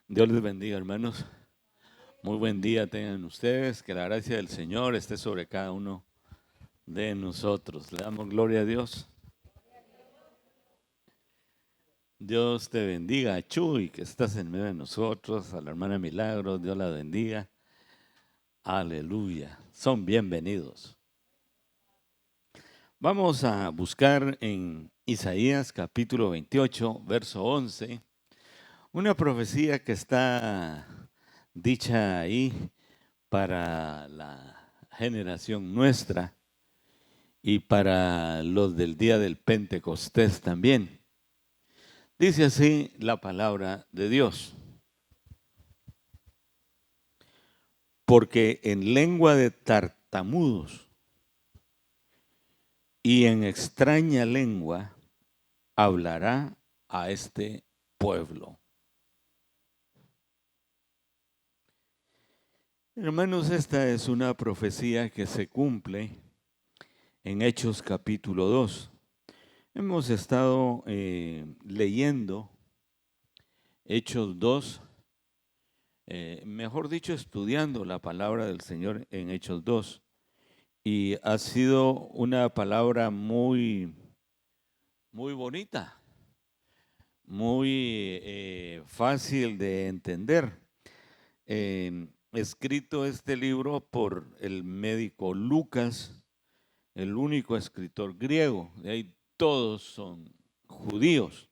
Dios les bendiga, hermanos. Muy buen día tengan ustedes. Que la gracia del Señor esté sobre cada uno de nosotros. Le damos gloria a Dios. Dios te bendiga, Chuy, que estás en medio de nosotros. A la hermana Milagros, Dios la bendiga. Aleluya. Son bienvenidos. Vamos a buscar en Isaías capítulo 28, verso 11, una profecía que está dicha ahí para la generación nuestra y para los del día del Pentecostés también. Dice así la palabra de Dios: porque en lengua de tartamudos y en extraña lengua hablará a este pueblo. Hermanos, esta es una profecía que se cumple en Hechos capítulo 2. Hemos estado leyendo Hechos 2, mejor dicho, estudiando la palabra del Señor en Hechos 2. Y ha sido una palabra muy bonita, muy fácil de entender. Escrito este libro por el médico Lucas, el único escritor griego. De ahí todos son judíos.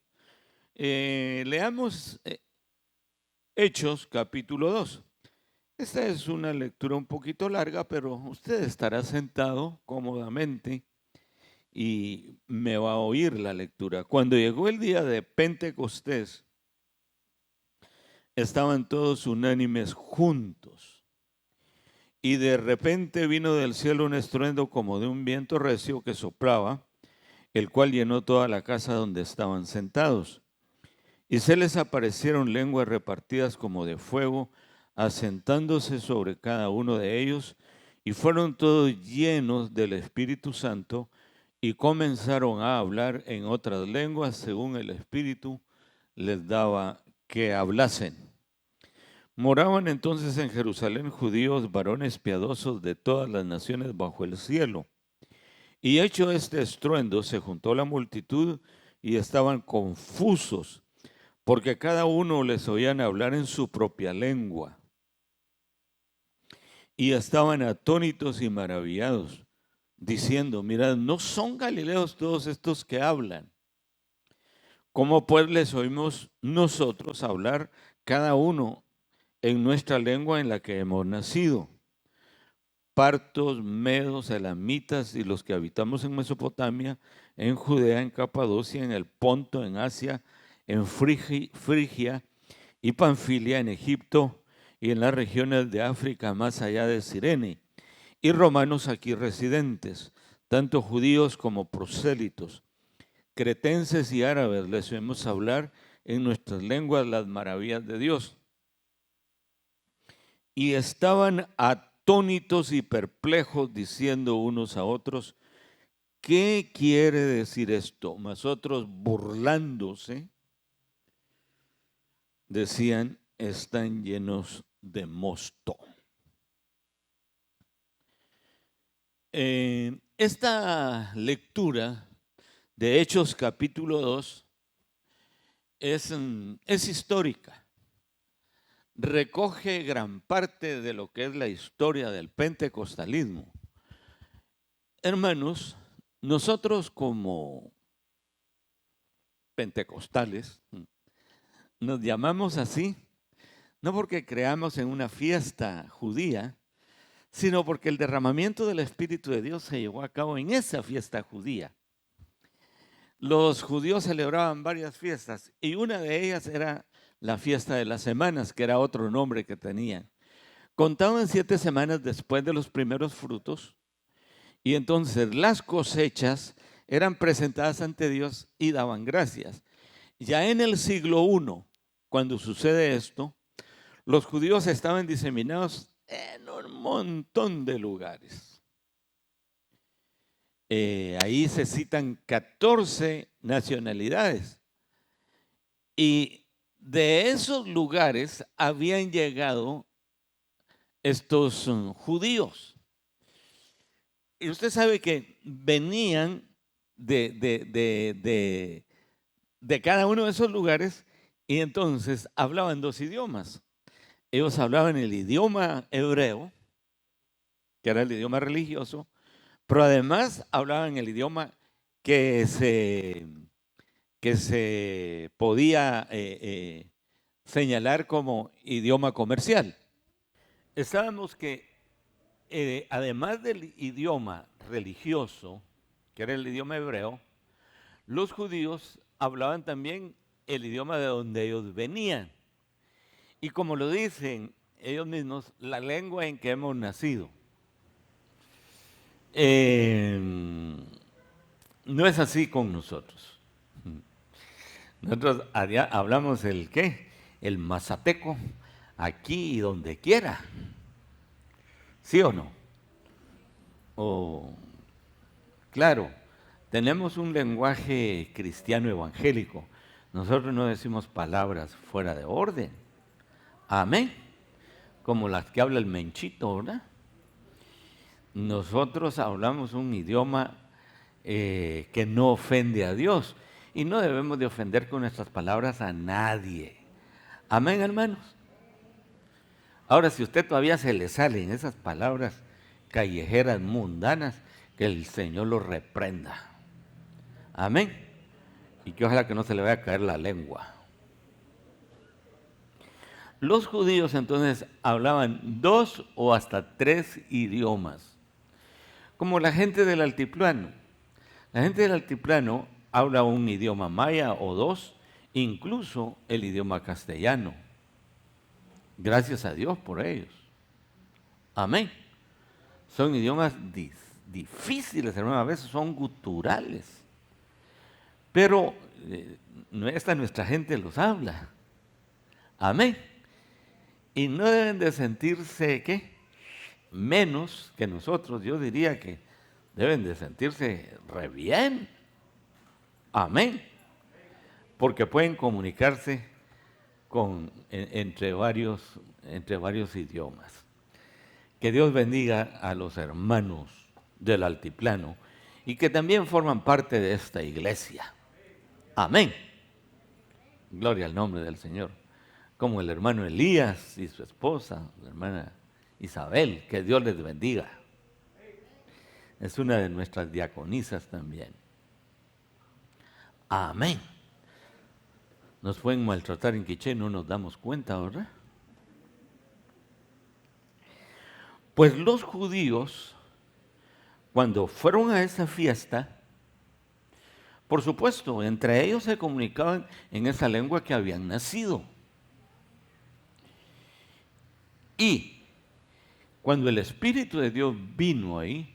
Leamos Hechos capítulo 2. Esta es una lectura un poquito larga, pero usted estará sentado cómodamente y me va a oír la lectura. Cuando llegó el día de Pentecostés, estaban todos unánimes juntos. Y de repente vino del cielo un estruendo como de un viento recio que soplaba, el cual llenó toda la casa donde estaban sentados. Y se les aparecieron lenguas repartidas como de fuego, asentándose sobre cada uno de ellos, y fueron todos llenos del Espíritu Santo, y comenzaron a hablar en otras lenguas según el Espíritu les daba que hablasen. Moraban entonces en Jerusalén judíos, varones piadosos de todas las naciones bajo el cielo. Y hecho este estruendo, se juntó la multitud y estaban confusos, porque cada uno les oían hablar en su propia lengua. Y estaban atónitos y maravillados, diciendo: mirad, ¿no son galileos todos estos que hablan? ¿Cómo pues les oímos nosotros hablar cada uno en nuestra lengua en la que hemos nacido? Partos, medos, elamitas y los que habitamos en Mesopotamia, en Judea, en Capadocia, en el Ponto, en Asia, en Frigia y Panfilia, en Egipto y en las regiones de África más allá de Cirene, y romanos aquí residentes, tanto judíos como prosélitos, cretenses y árabes, les oímos hablar en nuestras lenguas las maravillas de Dios. Y estaban atónitos y perplejos, diciendo unos a otros: ¿qué quiere decir esto? Mas otros, burlándose, decían: están llenos de mosto. Esta lectura de Hechos capítulo 2 es histórica. Recoge gran parte de lo que es la historia del pentecostalismo. Hermanos, nosotros como pentecostales nos llamamos así, no porque creamos en una fiesta judía, sino porque el derramamiento del Espíritu de Dios se llevó a cabo en esa fiesta judía. Los judíos celebraban varias fiestas y una de ellas era la fiesta de las semanas, que era otro nombre que tenían. Contaban 7 semanas después de los primeros frutos, y entonces las cosechas eran presentadas ante Dios y daban gracias. Ya en el siglo I, cuando sucede esto, los judíos estaban diseminados en un montón de lugares. Ahí se citan 14 nacionalidades. Y de esos lugares habían llegado estos judíos. Y usted sabe que venían de cada uno de esos lugares y entonces hablaban dos idiomas. Ellos hablaban el idioma hebreo, que era el idioma religioso, pero además hablaban el idioma que se podía señalar como idioma comercial. Estábamos que además del idioma religioso, que era el idioma hebreo, los judíos hablaban también el idioma de donde ellos venían. Y como lo dicen ellos mismos, la lengua en que hemos nacido. No es así con nosotros. Nosotros allá hablamos el ¿qué? El mazateco, aquí y donde quiera. ¿Sí o no? Claro, tenemos un lenguaje cristiano evangélico. Nosotros no decimos palabras fuera de orden. Amén. Como las que habla el Menchito, ¿verdad? Nosotros hablamos un idioma que no ofende a Dios. Y no debemos de ofender con nuestras palabras a nadie. Amén, hermanos. Ahora, si usted todavía se le salen esas palabras callejeras, mundanas, que el Señor lo reprenda. Amén. Y que ojalá que no se le vaya a caer la lengua. Los judíos entonces hablaban 2 o hasta 3 idiomas. Como la gente del altiplano. La gente del altiplano habla un idioma maya o 2, incluso el idioma castellano. Gracias a Dios por ellos. Amén. Son idiomas difíciles, hermano, a veces son guturales. Pero nuestra gente los habla. Amén. Y no deben de sentirse, ¿qué? Menos que nosotros. Yo diría que deben de sentirse re bien. Amén. Porque pueden comunicarse entre varios idiomas. Que Dios bendiga a los hermanos del altiplano y que también forman parte de esta iglesia. Amén. Gloria al nombre del Señor. Como el hermano Elías y su esposa, la hermana Isabel, que Dios les bendiga. Es una de nuestras diaconisas también. Amén. Nos pueden maltratar en Quiché, no nos damos cuenta, ¿verdad? Pues los judíos, cuando fueron a esa fiesta, por supuesto, entre ellos se comunicaban en esa lengua que habían nacido. Y cuando el Espíritu de Dios vino ahí,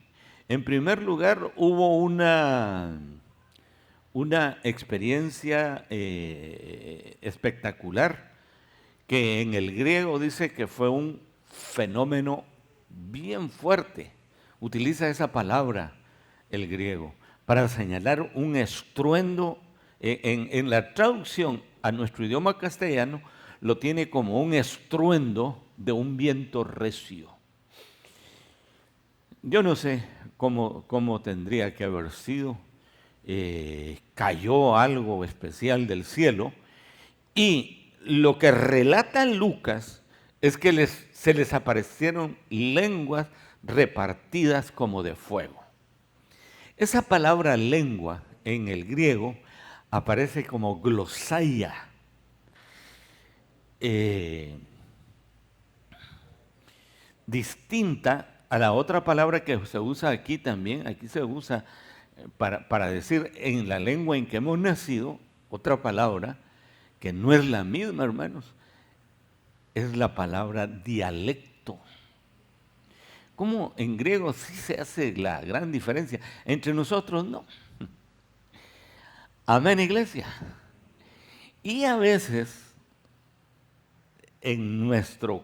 en primer lugar hubo una experiencia espectacular, que en el griego dice que fue un fenómeno bien fuerte. Utiliza esa palabra el griego para señalar un estruendo. En la traducción a nuestro idioma castellano lo tiene como un estruendo de un viento recio. Yo no sé cómo tendría que haber sido. Cayó algo especial del cielo y lo que relata Lucas es que se les aparecieron lenguas repartidas como de fuego. Esa palabra lengua en el griego aparece como glosaia. Distinta a la otra palabra que se usa aquí también. Aquí se usa para decir en la lengua en que hemos nacido, otra palabra que no es la misma, hermanos, es la palabra dialecto. Como en griego sí se hace la gran diferencia, entre nosotros no. Amén, iglesia. Y a veces en nuestro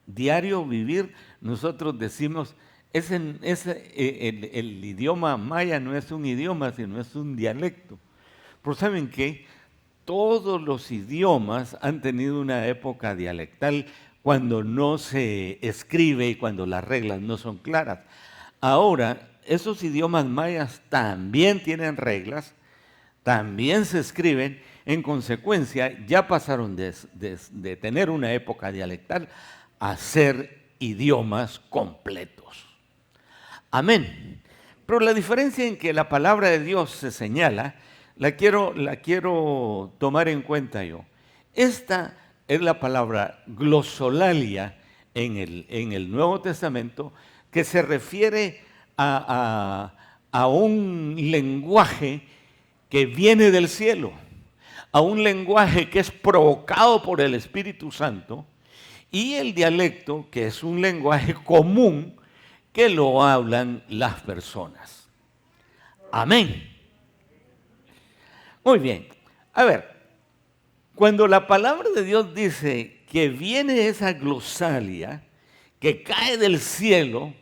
diario vivir nosotros decimos, el idioma maya no es un idioma, sino es un dialecto. Pero ¿saben qué? todos los idiomas han tenido una época dialectal cuando no se escribe y cuando las reglas no son claras. Ahora, esos idiomas mayas también tienen reglas, también se escriben, en consecuencia ya pasaron de tener una época dialectal a ser idiomas completos. Amén. Pero la diferencia en que la palabra de Dios se señala, la quiero tomar en cuenta yo. Esta es la palabra glosolalia en el Nuevo Testamento, que se refiere a un lenguaje que viene del cielo, a un lenguaje que es provocado por el Espíritu Santo, y el dialecto, que es un lenguaje común que lo hablan las personas. Amén. Muy bien. A ver, cuando la palabra de Dios dice que viene esa glosalia, que cae del cielo,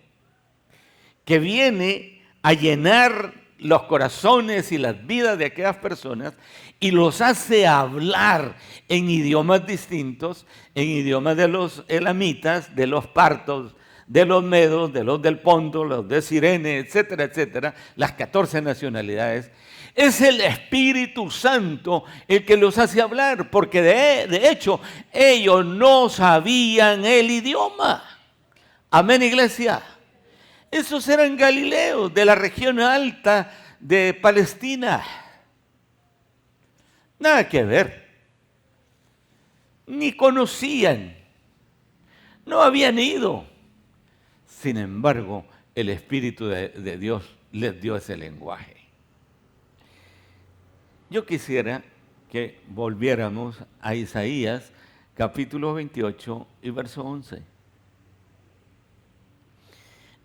que viene a llenar los corazones y las vidas de aquellas personas y los hace hablar en idiomas distintos, en idiomas de los elamitas, de los partos, de los medos, de los del Ponto, los de Cirene, etcétera, etcétera, las 14 nacionalidades. Es el Espíritu Santo el que los hace hablar, porque de hecho ellos no sabían el idioma. Amén, iglesia. Esos eran galileos de la región alta de Palestina. Nada que ver. Ni conocían. No habían ido. Sin embargo, el Espíritu de Dios les dio ese lenguaje. Yo quisiera que volviéramos a Isaías, capítulo 28 y verso 11.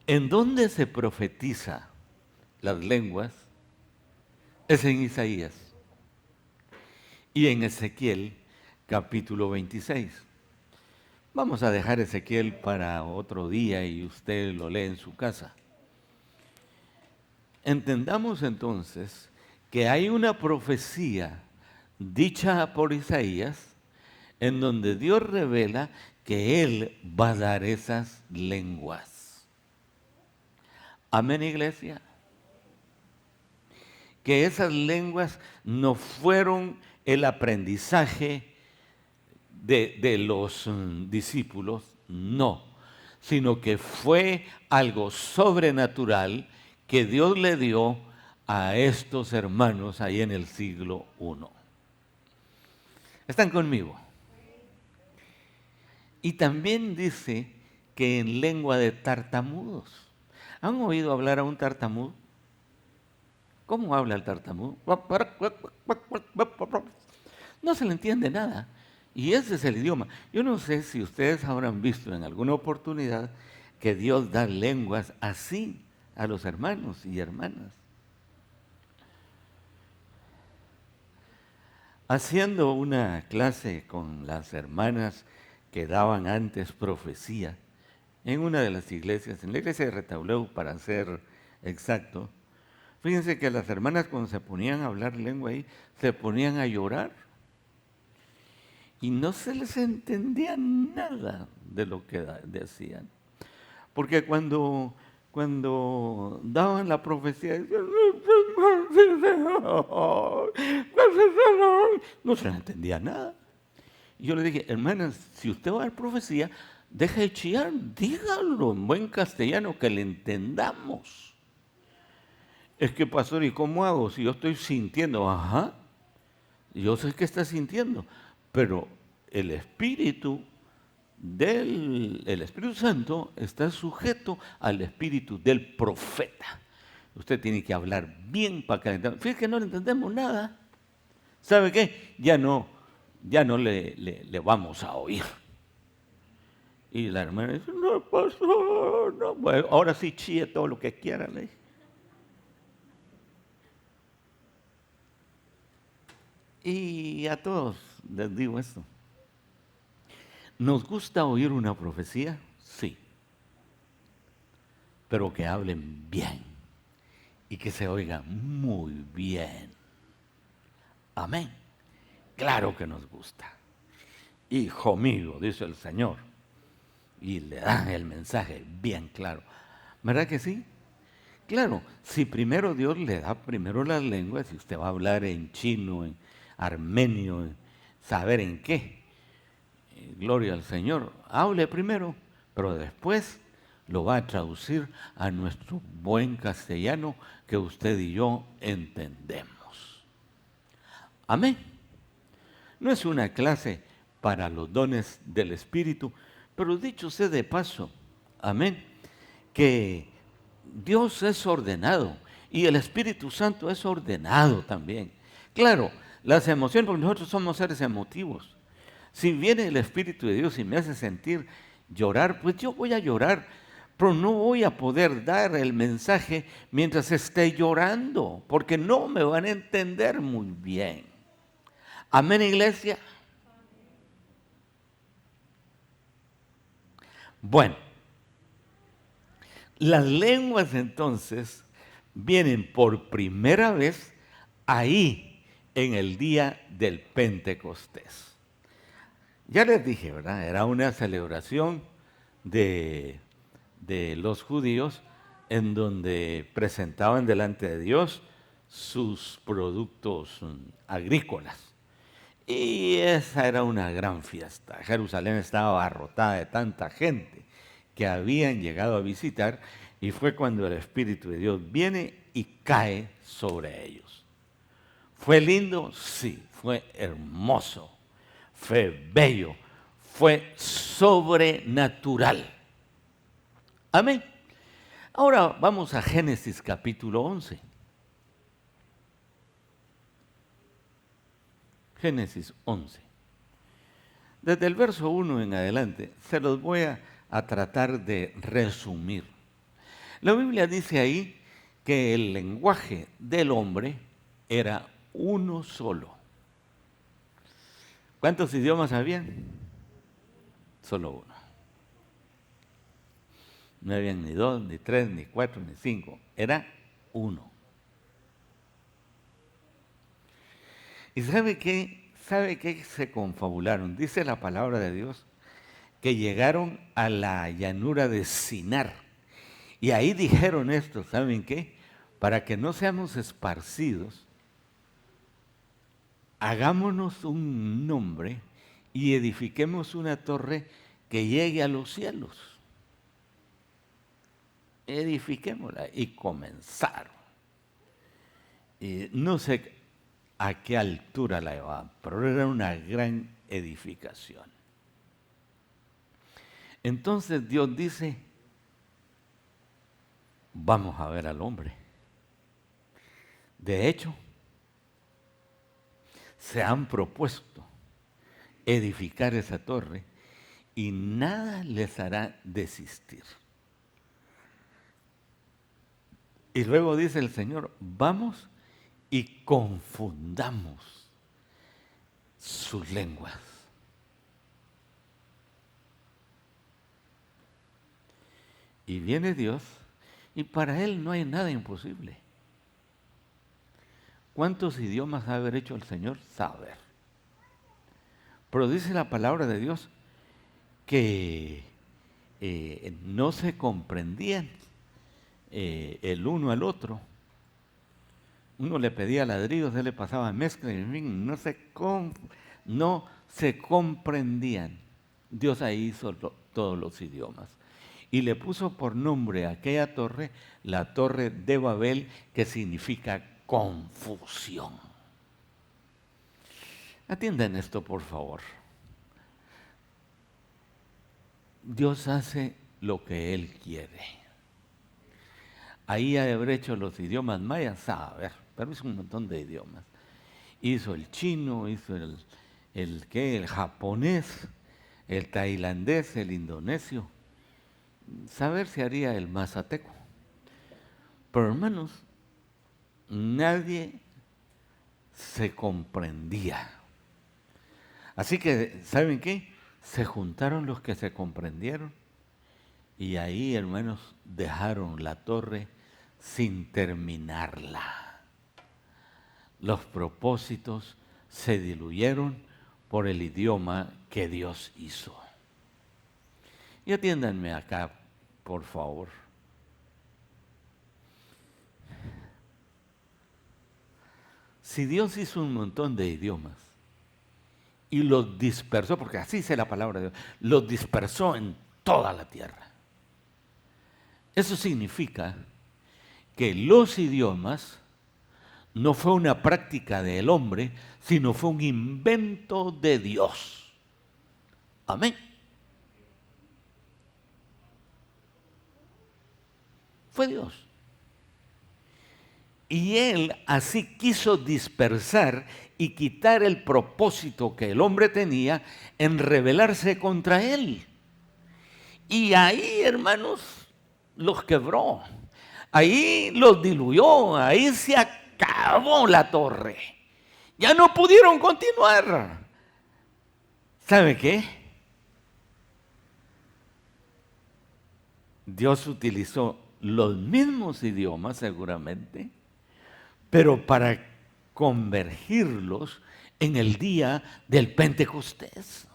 ¿En dónde se profetiza las lenguas? Es en Isaías. Y en Ezequiel, capítulo 26. Vamos a dejar Ezequiel para otro día y usted lo lee en su casa. Entendamos entonces que hay una profecía dicha por Isaías en donde Dios revela que Él va a dar esas lenguas. Amén, iglesia. Que esas lenguas no fueron el aprendizaje de los discípulos, no, sino que fue algo sobrenatural que Dios le dio a estos hermanos ahí en el siglo I. ¿Están conmigo? Y también dice que en lengua de tartamudos. ¿Han oído hablar a un tartamudo? ¿Cómo habla el tartamudo? No se le entiende nada. Y ese es el idioma. Yo no sé si ustedes habrán visto en alguna oportunidad que Dios da lenguas así a los hermanos y hermanas. Haciendo una clase con las hermanas que daban antes profecía, en una de las iglesias, en la iglesia de Retauleu, para ser exacto, fíjense que las hermanas cuando se ponían a hablar lengua ahí, se ponían a llorar. Y no se les entendía nada de lo que decían. Porque cuando daban la profecía, no se les entendía nada. Y yo le dije, hermanas, si usted va a dar profecía, deja de chillar, dígalo en buen castellano, que le entendamos. Es que, pastor, ¿y cómo hago? Si yo estoy sintiendo, ajá, yo sé que está sintiendo, pero el Espíritu Santo está sujeto al espíritu del profeta. Usted tiene que hablar bien para que le entendamos. Fíjate que no le entendemos nada. ¿Sabe qué? Ya no le vamos a oír. Y la hermana dice, no, pastor, no. Bueno, ahora sí chille todo lo que quiera. Le dije. Y a todos les digo esto. ¿Nos gusta oír una profecía? Sí. Pero que hablen bien y que se oiga muy bien. Amén. Claro que nos gusta. Hijo mío, dice el Señor. Y le dan el mensaje bien claro. ¿Verdad que sí? Claro, si primero Dios le da primero las lenguas, y usted va a hablar en chino, en armenio, en saber en qué, gloria al Señor, hable primero, pero después lo va a traducir a nuestro buen castellano que usted y yo entendemos. Amén. No es una clase para los dones del Espíritu, pero dicho sea de paso, amén, que Dios es ordenado y el Espíritu Santo es ordenado también. Claro, las emociones, porque nosotros somos seres emotivos. Si viene el Espíritu de Dios y me hace sentir llorar, pues yo voy a llorar, pero no voy a poder dar el mensaje mientras esté llorando, porque no me van a entender muy bien. Amén, iglesia. Bueno, las lenguas entonces vienen por primera vez ahí en el día del Pentecostés. Ya les dije, ¿verdad? Era una celebración de los judíos en donde presentaban delante de Dios sus productos agrícolas. Y esa era una gran fiesta. Jerusalén estaba abarrotada de tanta gente que habían llegado a visitar y fue cuando el Espíritu de Dios viene y cae sobre ellos. ¿Fue lindo? Sí. Fue hermoso, fue bello, fue sobrenatural. Amén. Ahora vamos a Génesis capítulo 11. Génesis 11. Desde el verso 1 en adelante se los voy a tratar de resumir. La Biblia dice ahí que el lenguaje del hombre era uno solo. ¿Cuántos idiomas habían? Solo uno. No habían ni dos, ni tres, ni cuatro, ni cinco. Era uno. ¿Y sabe qué? ¿Sabe qué se confabularon? Dice la palabra de Dios que llegaron a la llanura de Sinar. Y ahí dijeron esto, ¿saben qué? Para que no seamos esparcidos, hagámonos un nombre y edifiquemos una torre que llegue a los cielos. Edifiquémosla. Y comenzaron. Y no sé a qué altura la llevaban, pero era una gran edificación. Entonces Dios dice, vamos a ver al hombre. De hecho, se han propuesto edificar esa torre y nada les hará desistir. Y luego dice el Señor, vamos y confundamos sus lenguas. Y viene Dios y para Él no hay nada imposible. ¿Cuántos idiomas ha haber hecho el Señor? Saber. Pero dice la palabra de Dios que no se comprendían el uno al otro. Uno le pedía ladrillos, él le pasaba mezcla y en fin, no se comprendían. Dios ahí hizo todos los idiomas. Y le puso por nombre a aquella torre, la torre de Babel, que significa confusión. Atiendan esto, por favor. Dios hace lo que Él quiere. Ahí ha de haber hecho los idiomas mayas, a ver, pero hizo un montón de idiomas. Hizo el chino, hizo el japonés, el tailandés, el indonesio. Saber si haría el mazateco. Pero hermanos, nadie se comprendía. Así que, ¿saben qué? Se juntaron los que se comprendieron y ahí, hermanos, dejaron la torre sin terminarla. Los propósitos se diluyeron por el idioma que Dios hizo. Y atiéndanme acá, por favor. Si Dios hizo un montón de idiomas y los dispersó, porque así dice la palabra de Dios, los dispersó en toda la tierra. Eso significa que los idiomas no fue una práctica del hombre, sino fue un invento de Dios. Amén. Fue Dios. Y Él así quiso dispersar y quitar el propósito que el hombre tenía en rebelarse contra Él. Y ahí, hermanos, los quebró. Ahí los diluyó. Ahí se acabó la torre. Ya no pudieron continuar. ¿Sabe qué? Dios utilizó los mismos idiomas seguramente, pero para convergirlos en el día del Pentecostés.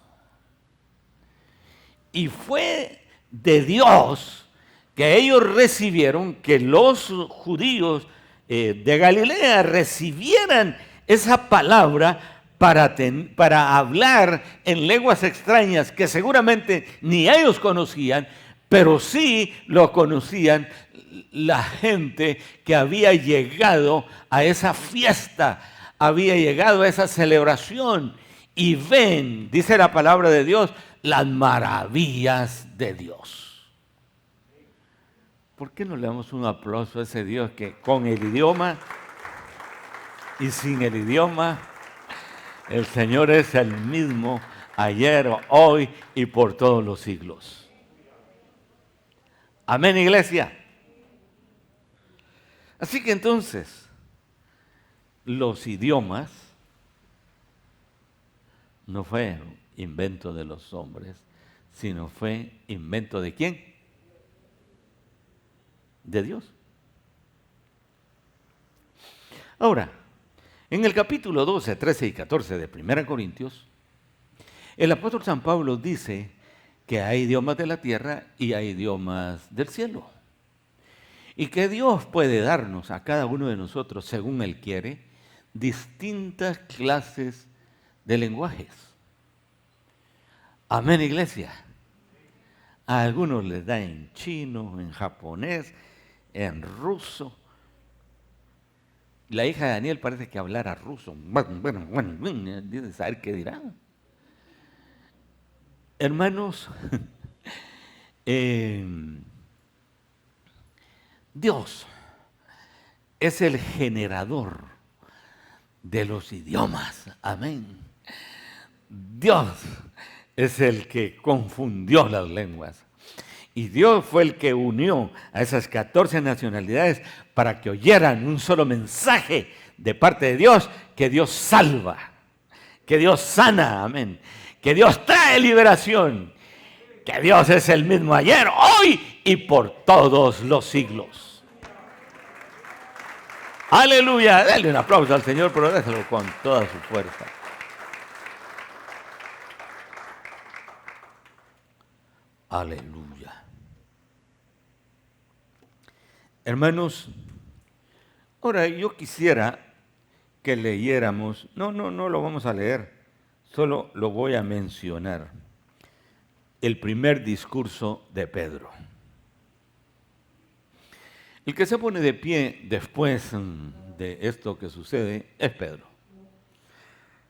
Y fue de Dios que ellos recibieron, que los judíos de Galilea recibieran esa palabra para hablar en lenguas extrañas que seguramente ni ellos conocían, pero sí lo conocían la gente que había llegado a esa fiesta, había llegado a esa celebración y ven, dice la palabra de Dios, las maravillas de Dios. ¿Por qué no le damos un aplauso a ese Dios que con el idioma y sin el idioma, el Señor es el mismo ayer, hoy y por todos los siglos? Amén, iglesia. Así que entonces, los idiomas no fue invento de los hombres, sino fue invento ¿de quién? De Dios. Ahora, en el capítulo 12, 13 y 14 de 1 Corintios, el apóstol San Pablo dice que hay idiomas de la tierra y hay idiomas del cielo. Y que Dios puede darnos a cada uno de nosotros, según Él quiere, distintas clases de lenguajes. Amén, iglesia. A algunos les da en chino, en japonés, en ruso. La hija de Daniel parece que hablara ruso. Bueno, dice saber qué dirá. Hermanos, Dios es el generador de los idiomas. Amén. Dios es el que confundió las lenguas. Y Dios fue el que unió a esas 14 nacionalidades para que oyeran un solo mensaje de parte de Dios, que Dios salva, que Dios sana, amén, que Dios trae liberación, que Dios es el mismo ayer, hoy y por todos los siglos. Aleluya. Dale un aplauso al Señor, pero déselo con toda su fuerza. Aleluya. Hermanos, ahora yo quisiera que leyéramos, no lo vamos a leer, solo lo voy a mencionar, el primer discurso de Pedro. El que se pone de pie después de esto que sucede es Pedro.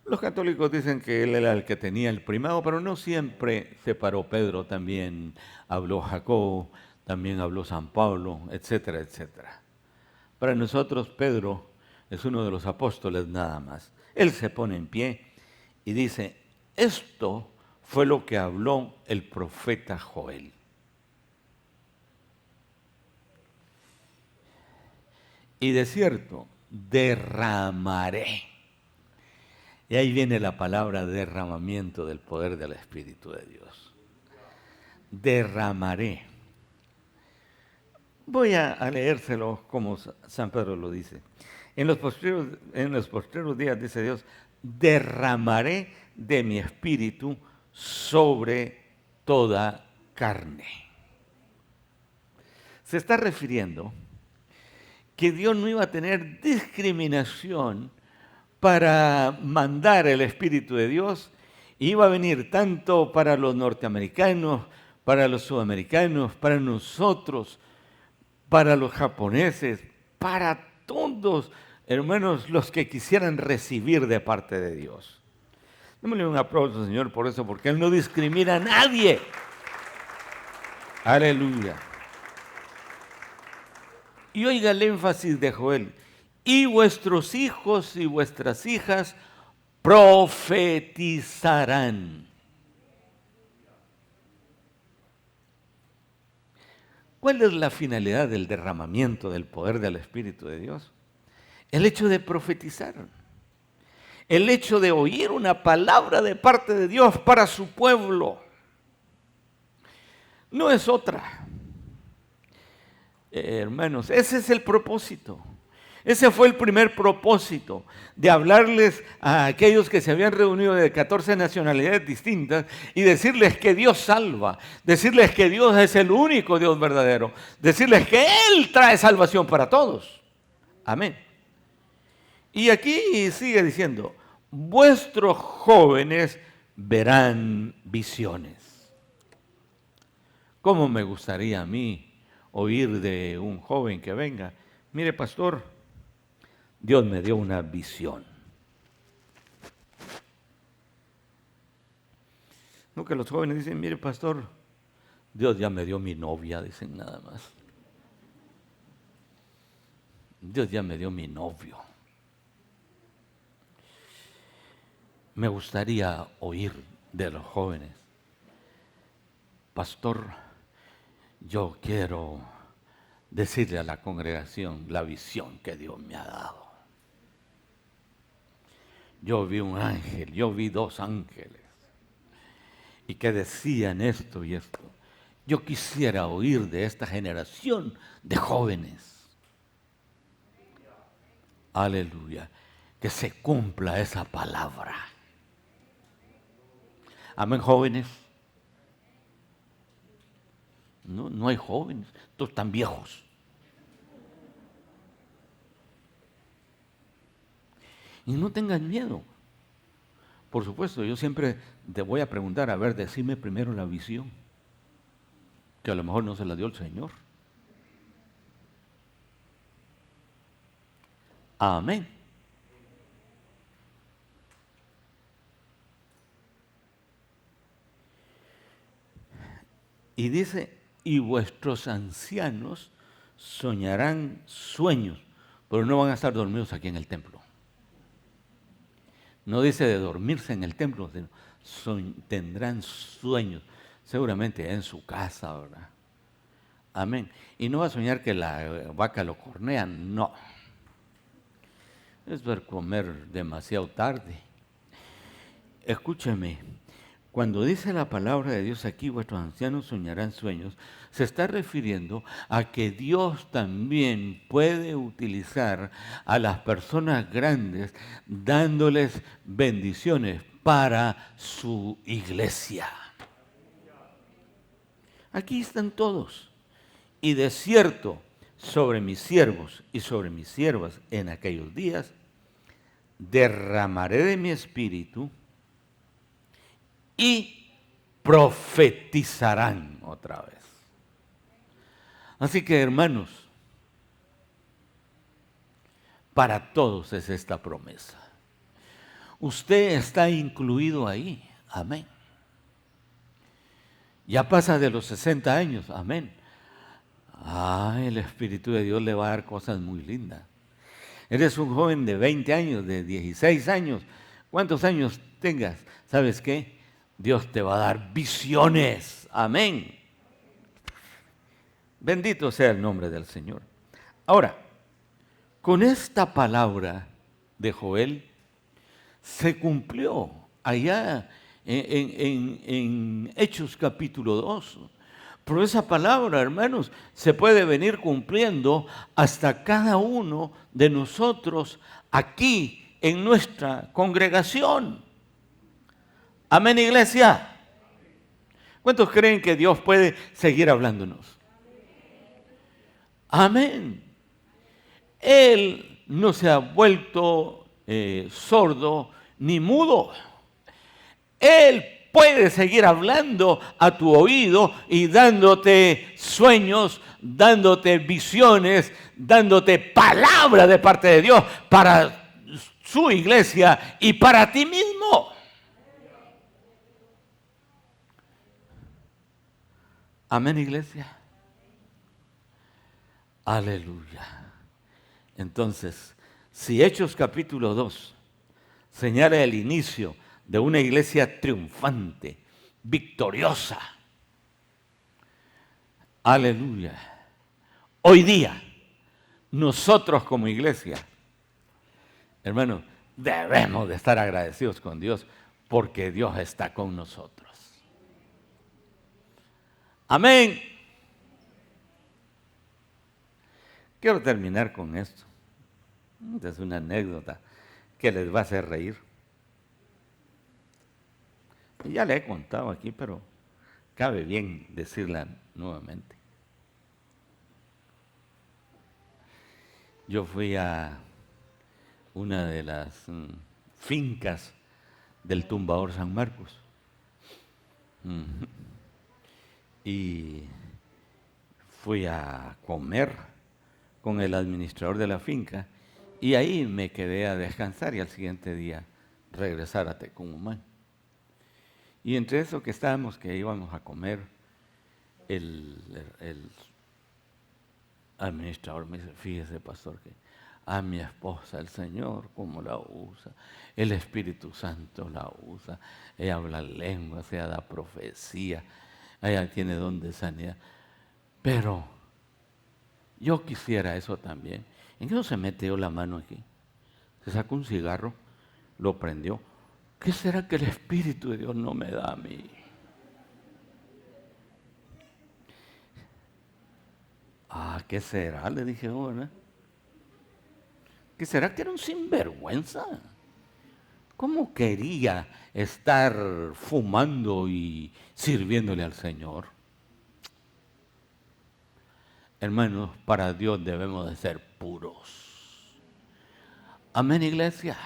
Los católicos dicen que él era el que tenía el primado, pero no siempre se paró Pedro, también habló Jacobo, también habló San Pablo, etcétera, etcétera. Para nosotros Pedro es uno de los apóstoles nada más. Él se pone en pie y dice, esto fue lo que habló el profeta Joel. Y de cierto, derramaré. Y ahí viene la palabra derramamiento del poder del Espíritu de Dios. Derramaré. Voy a leérselo como San Pedro lo dice. En los postreros días, dice Dios, derramaré de mi espíritu sobre toda carne. Se está refiriendo que Dios no iba a tener discriminación para mandar el Espíritu de Dios. Iba a venir tanto para los norteamericanos, para los sudamericanos, para nosotros, para los japoneses, para todos, hermanos, los que quisieran recibir de parte de Dios. Démosle un aplauso, Señor, por eso, porque Él no discrimina a nadie. Aleluya. Y oiga el énfasis de Joel. Y vuestros hijos y vuestras hijas profetizarán. ¿Cuál es la finalidad del derramamiento del poder del Espíritu de Dios? El hecho de profetizar. El hecho de oír una palabra de parte de Dios para su pueblo. No es otra. Hermanos, ese es el propósito. Ese fue el primer propósito, de hablarles a aquellos que se habían reunido de 14 nacionalidades distintas y decirles que Dios salva, decirles que Dios es el único Dios verdadero, decirles que Él trae salvación para todos. Amén. Y aquí sigue diciendo, vuestros jóvenes verán visiones. ¿Cómo me gustaría a mí oír de un joven que venga? Mire, pastor, Dios me dio una visión. No, que los jóvenes dicen, mire, pastor, Dios ya me dio mi novia, dicen nada más. Dios ya me dio mi novio. Me gustaría oír de los jóvenes, pastor, yo quiero decirle a la congregación la visión que Dios me ha dado. Yo vi un ángel, yo vi 2 ángeles y que decían esto y esto. Yo quisiera oír de esta generación de jóvenes. Aleluya, que se cumpla esa palabra. Amén, jóvenes. No hay jóvenes, todos están viejos. Y no tengan miedo. Por supuesto, yo siempre te voy a preguntar, a ver, decime primero la visión, que a lo mejor no se la dio el Señor. Amén. Y dice, y vuestros ancianos soñarán sueños, pero no van a estar dormidos aquí en el templo. No dice de dormirse en el templo, sino tendrán sueños, seguramente en su casa, ¿verdad? Amén. Y no va a soñar que la vaca lo cornea, no. Es ver comer demasiado tarde. Escúcheme, cuando dice la palabra de Dios aquí, vuestros ancianos soñarán sueños, se está refiriendo a que Dios también puede utilizar a las personas grandes dándoles bendiciones para su iglesia. Aquí están todos. Y de cierto, sobre mis siervos y sobre mis siervas en aquellos días, derramaré de mi espíritu y profetizarán otra vez. Así que, hermanos, para todos es esta promesa. Usted está incluido ahí. Amén. Ya pasa de los 60 años. Amén. El Espíritu de Dios le va a dar cosas muy lindas. Eres un joven de 20 años, de 16 años. ¿Cuántos años tengas? ¿Sabes qué? Dios te va a dar visiones. Amén. Bendito sea el nombre del Señor. Ahora, con esta palabra de Joel se cumplió allá en Hechos capítulo 2. Pero esa palabra, hermanos, se puede venir cumpliendo hasta cada uno de nosotros aquí en nuestra congregación. Amén, iglesia. ¿Cuántos creen que Dios puede seguir hablándonos? Amén. Él no se ha vuelto sordo ni mudo. Él puede seguir hablando a tu oído y dándote sueños, dándote visiones, dándote palabra de parte de Dios para su iglesia y para ti mismo. Amén, iglesia. Aleluya. Entonces, si Hechos capítulo 2 señala el inicio de una iglesia triunfante, victoriosa, aleluya, hoy día, nosotros como iglesia, hermanos, debemos de estar agradecidos con Dios porque Dios está con nosotros. Amén. Quiero terminar con esto. Esta es una anécdota que les va a hacer reír. Ya le he contado aquí, pero cabe bien decirla nuevamente. Yo fui a una de las fincas del Tumbador San Marcos. Y fui a comer con el administrador de la finca y ahí me quedé a descansar y al siguiente día regresar a Tecumumán. Y entre eso que estábamos, que íbamos a comer, el administrador me dice, fíjese, pastor, que a mi esposa el Señor cómo la usa, el Espíritu Santo la usa, ella habla lenguas, ella da profecía, ella tiene don de sanidad, pero yo quisiera eso también. ¿En qué no se metió la mano aquí? Se sacó un cigarro, lo prendió. ¿Qué será que el Espíritu de Dios no me da a mí? ¿Qué será? Le dije, ¿no? ¿Qué será que era un sinvergüenza? ¿Cómo quería estar fumando y sirviéndole al Señor? Hermanos, para Dios debemos de ser puros. Amén, iglesia.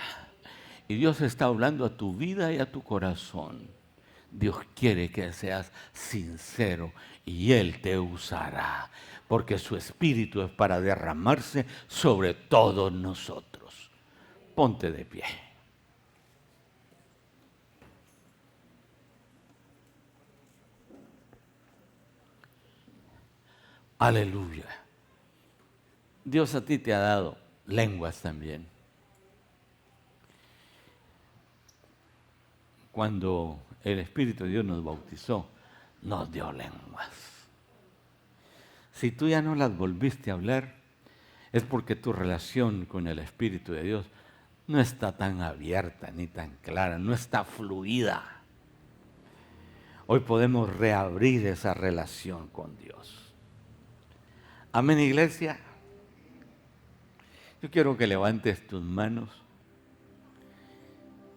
Y Dios está hablando a tu vida y a tu corazón. Dios quiere que seas sincero y Él te usará, porque su Espíritu es para derramarse sobre todos nosotros. Ponte de pie. Aleluya. Dios a ti te ha dado lenguas también. Cuando el Espíritu de Dios nos bautizó, nos dio lenguas. Si tú ya no las volviste a hablar, es porque tu relación con el Espíritu de Dios no está tan abierta ni tan clara, no está fluida. Hoy podemos reabrir esa relación con Dios. Amén, iglesia. Yo quiero que levantes tus manos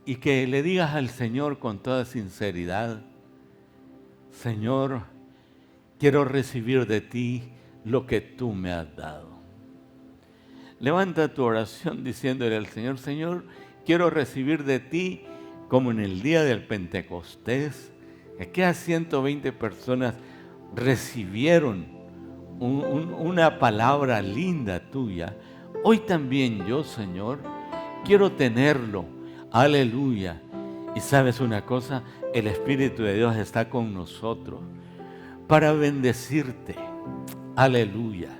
y que le digas al Señor con toda sinceridad, Señor, quiero recibir de ti lo que tú me has dado. Levanta tu oración diciéndole al Señor, Señor, quiero recibir de ti como en el día del Pentecostés. Aquellas 120 personas recibieron una palabra linda tuya. Hoy también yo, Señor, quiero tenerlo. Aleluya. Y sabes una cosa, el Espíritu de Dios está con nosotros para bendecirte. Aleluya.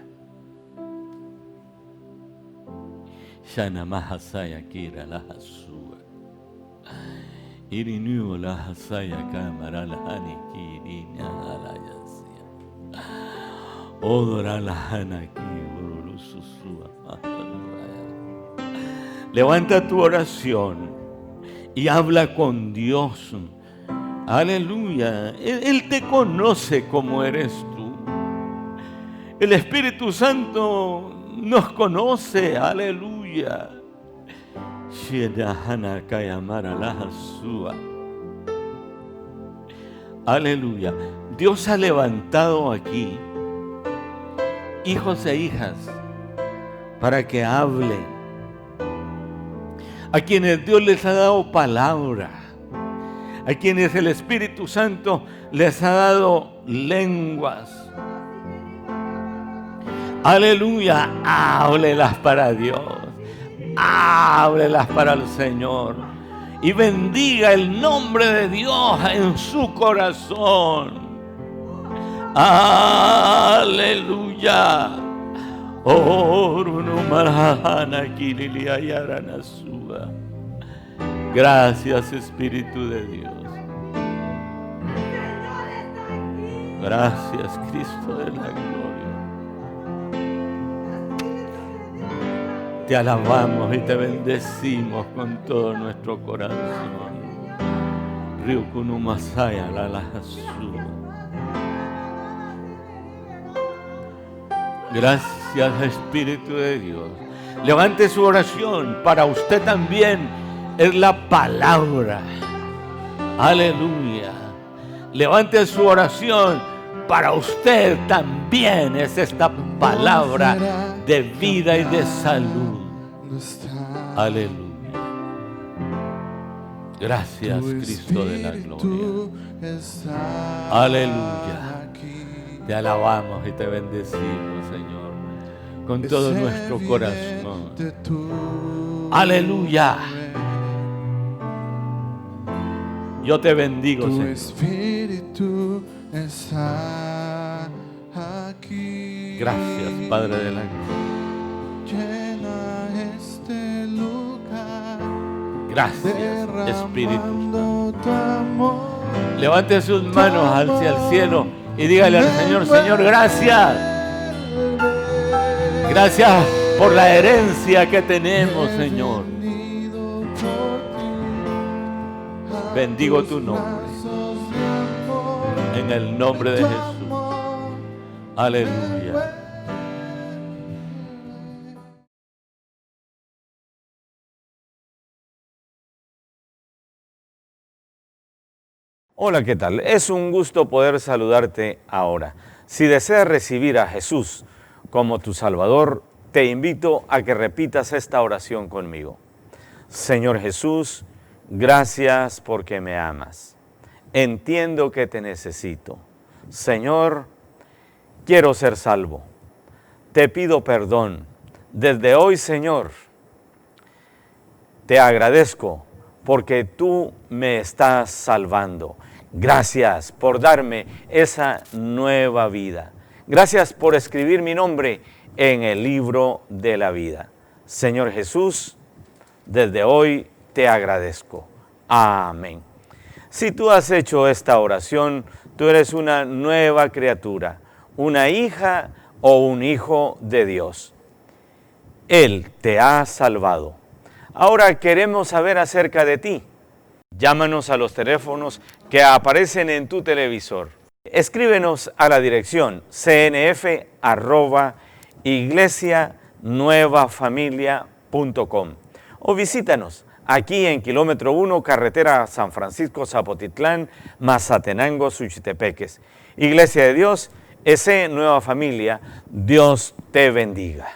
Shana mahasaya kira la hasua. Irinu la hasaya kamara la hani kirina alayasia. Odora la hana ki susua. Levanta tu oración y habla con Dios. Aleluya. Él te conoce como eres tú. El Espíritu Santo nos conoce. Aleluya. Aleluya. Dios ha levantado aquí hijos e hijas para que hablen, a quienes Dios les ha dado palabra, a quienes el Espíritu Santo les ha dado lenguas. Aleluya, háblelas para Dios, háblelas para el Señor y bendiga el nombre de Dios en su corazón. Aleluya. Gracias, Espíritu de Dios. Gracias, Cristo de la gloria. Te alabamos y te bendecimos con todo nuestro corazón. Ryukunumasaya la Lasua. Gracias, Espíritu de Dios. Levante su oración. Para usted también es la palabra. Aleluya. Levante su oración. Para usted también es esta palabra de vida y de salud. Aleluya. Gracias, Cristo de la gloria. Aleluya. Te alabamos y te bendecimos, Señor, con todo nuestro corazón. Aleluya. Yo te bendigo, Señor. Tu Espíritu está aquí. Gracias, Padre de la gloria. Llena este lugar. Gracias, Espíritu Santo. Levante sus manos hacia el cielo y dígale al Señor: Señor, gracias. Gracias por la herencia que tenemos, Señor. Bendigo tu nombre. En el nombre de Jesús. Aleluya. Hola, ¿qué tal? Es un gusto poder saludarte ahora. Si deseas recibir a Jesús como tu Salvador, te invito a que repitas esta oración conmigo. Señor Jesús, gracias porque me amas. Entiendo que te necesito. Señor, quiero ser salvo. Te pido perdón. Desde hoy, Señor, te agradezco porque tú me estás salvando. Gracias por darme esa nueva vida. Gracias por escribir mi nombre en el libro de la vida. Señor Jesús, desde hoy te agradezco. Amén. Si tú has hecho esta oración, tú eres una nueva criatura, una hija o un hijo de Dios. Él te ha salvado. Ahora queremos saber acerca de ti. Llámanos a los teléfonos que aparecen en tu televisor. Escríbenos a la dirección cnf@iglesianuevafamilia.com o visítanos aquí en kilómetro 1, carretera San Francisco Zapotitlán, Mazatenango, Suchitepeques. Iglesia de Dios, Nueva Familia, Dios te bendiga.